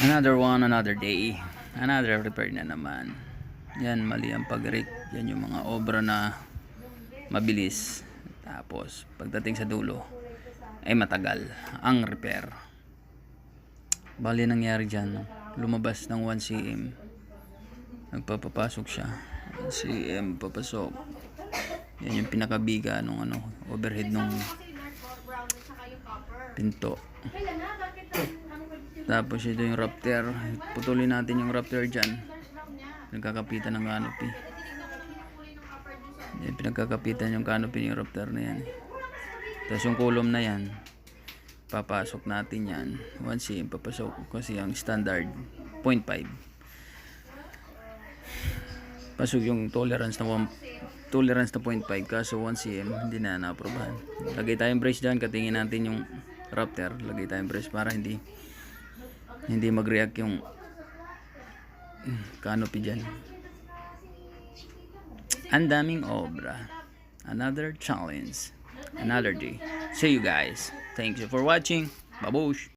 Another one, another day. Another repair na naman. Yan, mali ang pag-rate. Yan yung mga obra na mabilis. Tapos, pagdating sa dulo, ay matagal ang repair. Bali nangyari dyan, lumabas ng 1 cm. Nagpapapasok siya. 1 cm papasok. Yan yung pinakabiga nung overhead nung pinto. Tapos ito yung rafter. Putulin natin yung rafter dyan. Nagkakapitan ng canopy. Yan, pinagkakapitan yung canopy yung rafter na yan. Tapos yung column na yan, papasok natin yan. 1 cm papasok kasi ang standard 0.5. Pasok yung tolerance na 0.5 kaso 1 cm hindi na na-aprobahan. Lagay tayong brace dyan, katingin natin yung rafter. Lagay tayong brace para hindi mag-react yung canopy dyan. Ang daming obra. Another challenge, another day. See you guys. Thank you for watching. Babush.